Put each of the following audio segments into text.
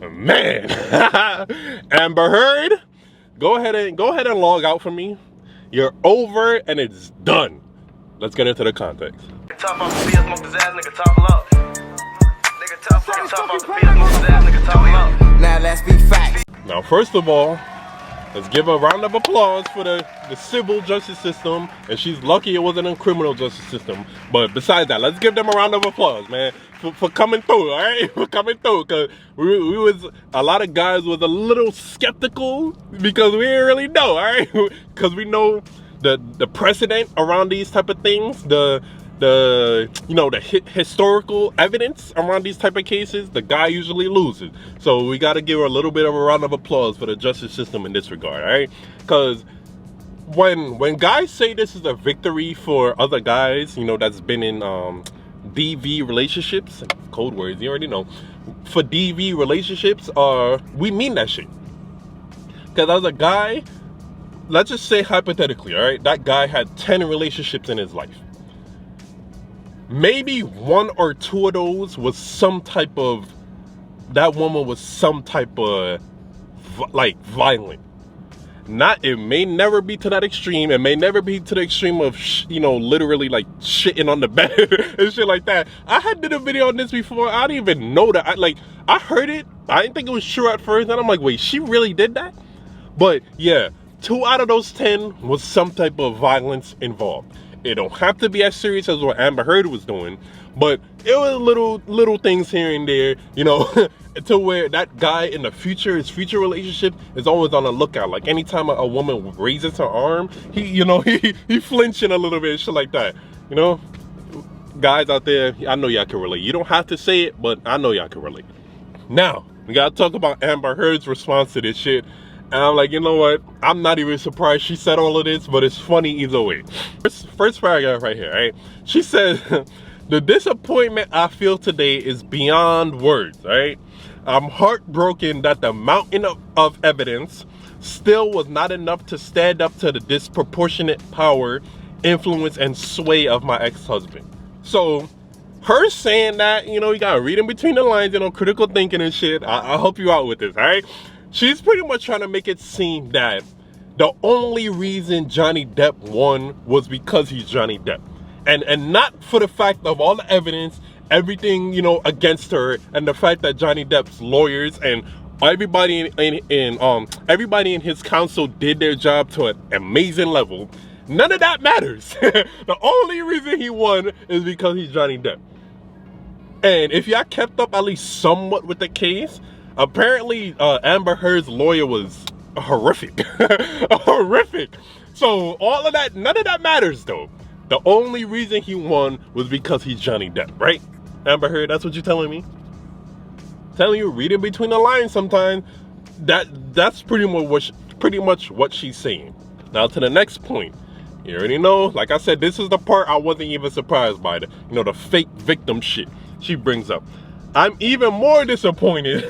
Man, Amber Heard, go ahead and log out for me. You're over and it's done. Let's get into the context. Now let's be facts. Now, first of all, let's give a round of applause for the civil justice system, and she's lucky it wasn't a criminal justice system. But besides that, let's give them a round of applause, man, for coming through, all right? For coming through, because we was, a lot of guys was a little skeptical because we didn't really know, all right? Because we know the precedent around these type of things, the historical evidence around these type of cases. The guy usually loses, so we got to give her a little bit of a round of applause for the justice system in this regard, all right? Because when guys say this is a victory for other guys, that's been in DV relationships, code words, you already know, for DV relationships, we mean that shit. Because as a guy, let's just say hypothetically, all right, that guy had 10 relationships in his life. Maybe one or two of those was some type of, that woman was some type of like violent. It may never be to that extreme. It may never be to the extreme of, literally like shitting on the bed and shit like that. I had did a video on this before. I didn't even know that. I heard it. I didn't think it was true at first. And I'm like, wait, she really did that? But yeah, 2 out of those 10 was some type of violence involved. It don't have to be as serious as what Amber Heard was doing, but it was little things here and there, to where that guy in the future, his future relationship, is always on the lookout. Like anytime a woman raises her arm, he flinching a little bit, shit like that. Guys out there, I know y'all can relate. You don't have to say it, but I know y'all can relate. Now, we gotta talk about Amber Heard's response to this shit. And I'm like, you know what? I'm not even surprised she said all of this, but it's funny either way. First paragraph right here, right? She said, the disappointment I feel today is beyond words, right? I'm heartbroken that the mountain of evidence still was not enough to stand up to the disproportionate power, influence, and sway of my ex-husband. So, her saying that, you gotta read in between the lines, critical thinking and shit. I'll help you out with this, all right? She's pretty much trying to make it seem that the only reason Johnny Depp won was because he's Johnny Depp. And not for the fact of all the evidence, everything, against her, and the fact that Johnny Depp's lawyers and everybody everybody in his counsel did their job to an amazing level. None of that matters. The only reason he won is because he's Johnny Depp. And if y'all kept up at least somewhat with the case, apparently Amber Heard's lawyer was horrific. Horrific. So all of that, none of that matters though. The only reason he won was because he's Johnny Depp, right? Amber Heard, that's what you're telling me? Telling you, reading between the lines sometimes. That's pretty much what she's saying. Now to the next point. You already know, like I said, this is the part I wasn't even surprised by, the fake victim shit she brings up. I'm even more disappointed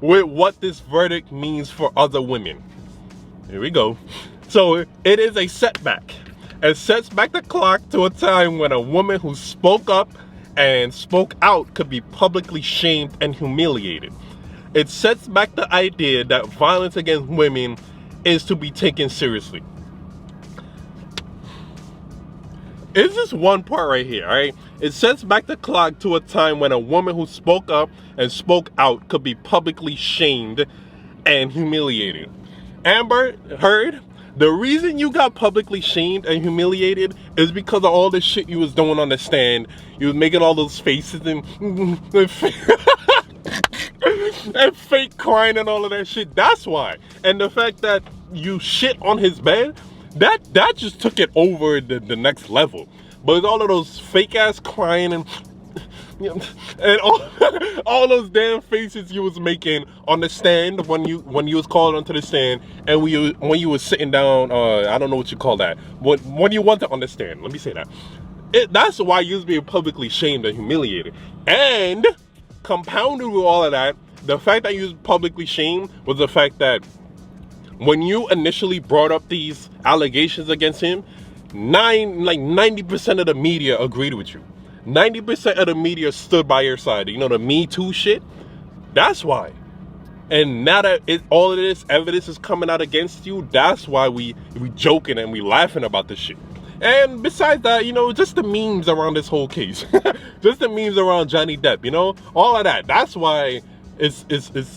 with what this verdict means for other women. Here we go. So it is a setback. It sets back the clock to a time when a woman who spoke up and spoke out could be publicly shamed and humiliated. It sets back the idea that violence against women is to be taken seriously. It's just one part right here, all right? It sets back the clock to a time when a woman who spoke up and spoke out could be publicly shamed and humiliated. Amber Heard, the reason you got publicly shamed and humiliated is because of all the shit you was doing on the stand. You was making all those faces and fake crying and all of that shit. That's why. And the fact that you shit on his bed, that just took it over the next level. But all of those fake ass crying and all those damn faces you was making on the stand when you was called onto the stand, and when you was sitting down, I don't know what you call that, when you want to understand, let me say that. That's why you was being publicly shamed and humiliated. And compounded with all of that, the fact that you was publicly shamed was the fact that when you initially brought up these allegations against him, 90% of the media agreed with you. 90% of the media stood by your side. The Me Too shit. That's why. And now that all of this evidence is coming out against you, that's why we joking and we laughing about this shit. And besides that, you know, just the memes around this whole case. Just the memes around Johnny Depp, you know? All of that. That's why it's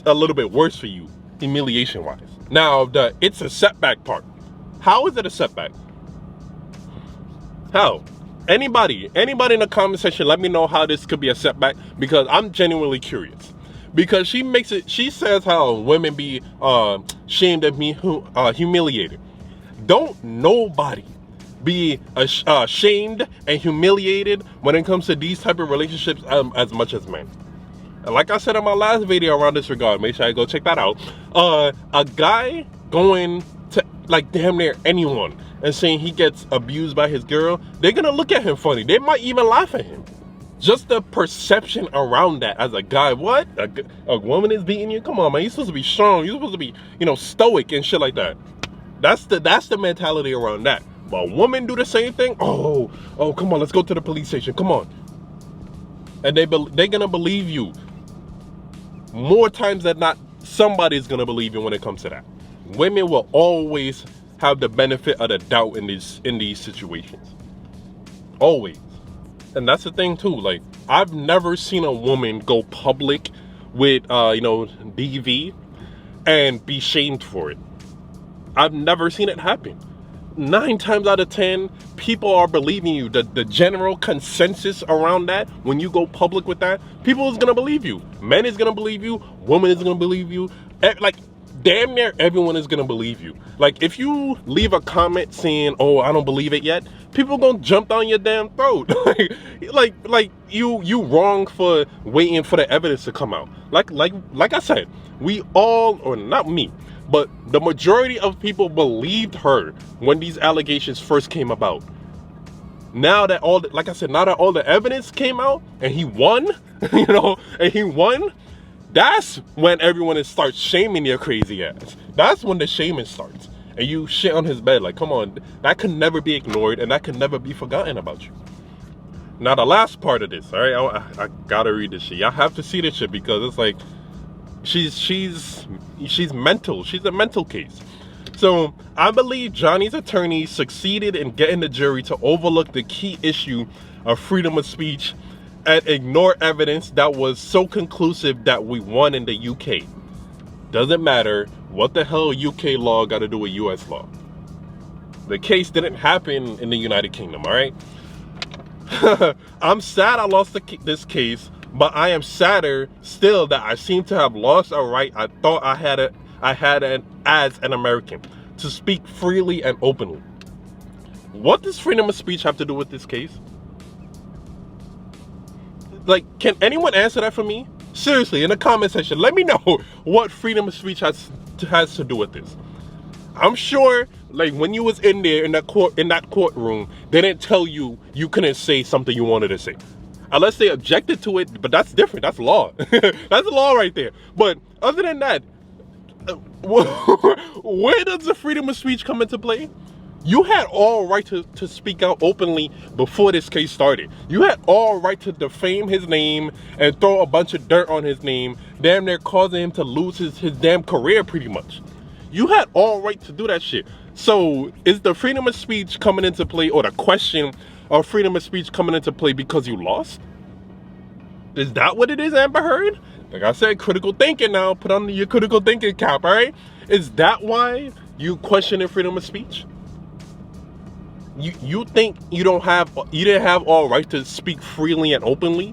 a little bit worse for you, humiliation-wise. Now, it's a setback part. How is it a setback? How? Anybody in the comment section, let me know how this could be a setback, because I'm genuinely curious. Because she says how women be shamed and be humiliated. Don't nobody be ashamed and humiliated when it comes to these type of relationships as much as men. And like I said in my last video around this regard, make sure you go check that out. A guy going to like damn near anyone and saying he gets abused by his girl, they're gonna look at him funny. They might even laugh at him. Just the perception around that as a guy, what? A woman is beating you? Come on, man. You're supposed to be strong. You're supposed to be, you know, stoic and shit like that. That's the mentality around that. But women do the same thing. Oh, come on, let's go to the police station. Come on. And they're gonna believe you. More times than not, somebody's gonna believe you when it comes to that. Women will always have the benefit of the doubt in these situations. Always. And that's the thing too, like, I've never seen a woman go public with, you know, DV and be shamed for it. I've never seen it happen. 9 times out of 10, people are believing you. The general consensus around that, when you go public with that, people is gonna believe you. Men is gonna believe you. Woman is gonna believe you. Like, damn near everyone is gonna believe you. Like, if you leave a comment saying, "Oh, I don't believe it yet," people gonna jump down your damn throat. like you wrong for waiting for the evidence to come out. Like I said, we all, or not me, but the majority of people believed her when these allegations first came about. Now that like I said, now that all the evidence came out and he won, you know, and he won, that's when everyone starts shaming your crazy ass. That's when the shaming starts. And you shit on his bed. Like, come on, that can never be ignored and that can never be forgotten about you. Now, the last part of this, all right, I gotta read this shit. Y'all have to see this shit because it's like, she's mental. She's a mental case. So, I believe Johnny's attorney succeeded in getting the jury to overlook the key issue of freedom of speech and ignore evidence that was so conclusive that we won in the UK. Doesn't matter what the hell UK law got to do with US law. The case didn't happen in the United Kingdom, all right? I'm sad I lost this case, but I am sadder still that I seem to have lost a right I thought I had as an American to speak freely and openly. What does freedom of speech have to do with this case? Like, can anyone answer that for me? Seriously, in the comment section, let me know what freedom of speech has to do with this. I'm sure, like, when you was in there in that courtroom, they didn't tell you couldn't say something you wanted to say, unless they objected to it. But that's different. That's law. That's law right there. But other than that, where does the freedom of speech come into play? You had all right to speak out openly before this case started. You had all right to defame his name and throw a bunch of dirt on his name, damn near causing him to lose his damn career pretty much. You had all right to do that shit. So is the freedom of speech coming into play, or the question of freedom of speech coming into play because you lost? Is that what it is, Amber Heard? Like I said, critical thinking now. Put on your critical thinking cap, all right? Is that you questioning freedom of speech? You think you didn't have all right to speak freely and openly?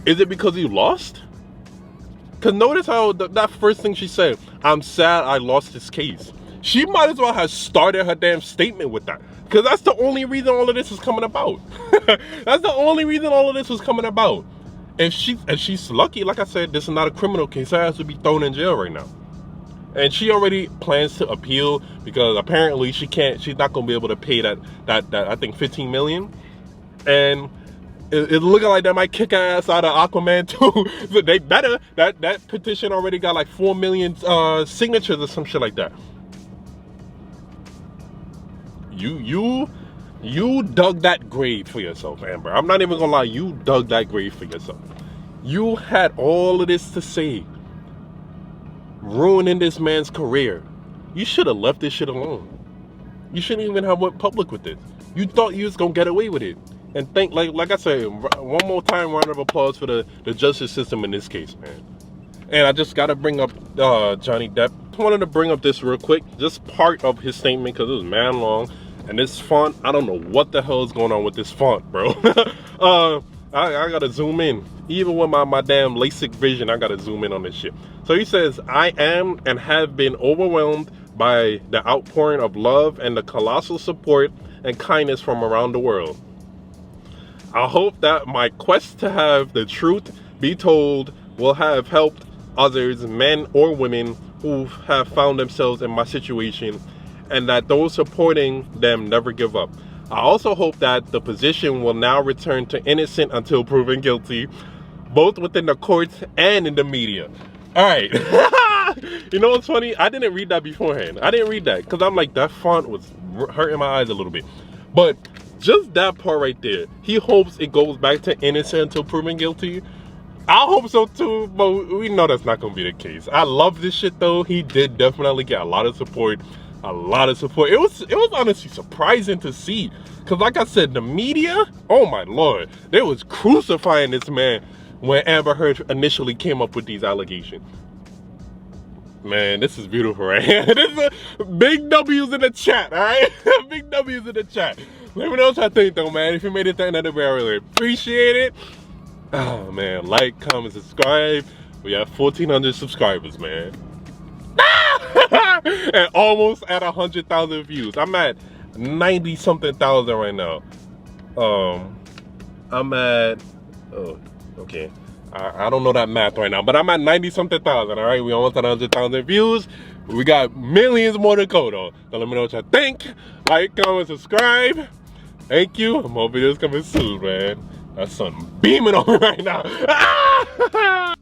Is it because you lost? Because notice how that first thing she said, I'm sad I lost this case. She might as well have started her damn statement with that. Because that's the only reason all of this is coming about. That's the only reason all of this was coming about. And she's lucky, like I said, this is not a criminal case. Her has to be thrown in jail right now. And she already plans to appeal because apparently she's not going to be able to pay that I think 15 million. And it's looking like they might kick her ass out of Aquaman too. So they better. That petition already got like 4 million signatures or some shit like that. You dug that grave for yourself, Amber. I'm not even gonna lie, you dug that grave for yourself. You had all of this to say. ruining this man's career. You should have left this shit alone. You shouldn't even have went public with it. You thought you was gonna get away with it. And like I said, one more time, round of applause for the justice system in this case, man. And I just gotta bring up Johnny Depp. I wanted to bring up this real quick, just part of his statement, because it was man long. And this font, I don't know what the hell is going on with this font, bro. I gotta zoom in. Even with my damn LASIK vision, I gotta zoom in on this shit. So he says, I am and have been overwhelmed by the outpouring of love and the colossal support and kindness from around the world. I hope that my quest to have the truth be told will have helped others, men or women, who have found themselves in my situation, and that those supporting them never give up. I also hope that the position will now return to innocent until proven guilty, both within the courts and in the media. All right. You know what's funny? I didn't read that beforehand. I didn't read that because I'm like, that font was hurting my eyes a little bit. But just that part right there, he hopes it goes back to innocent until proven guilty. I hope so too, but we know that's not gonna be the case. I love this shit though. He did definitely get a lot of support. A lot of support. It was honestly surprising to see, because like I said, the media, oh my lord, they was crucifying this man when Amber Heard initially came up with these allegations. Man, this is beautiful right here. This is big W's in the chat, all right? Big W's in the chat. Let me know what y'all think though, man. If you made it to the end of the video, I really appreciate it. Oh man, like, comment, subscribe. We have 1,400 subscribers, man. And almost at 100,000 views. I'm at 90 something thousand right now. I'm at, oh, okay. I don't know that math right now, but I'm at 90 something thousand. All right, we almost at 100,000 views. We got millions more to go though. So let me know what y'all think. Like, comment, subscribe. Thank you. More videos coming soon, man. That sun beaming on me right now.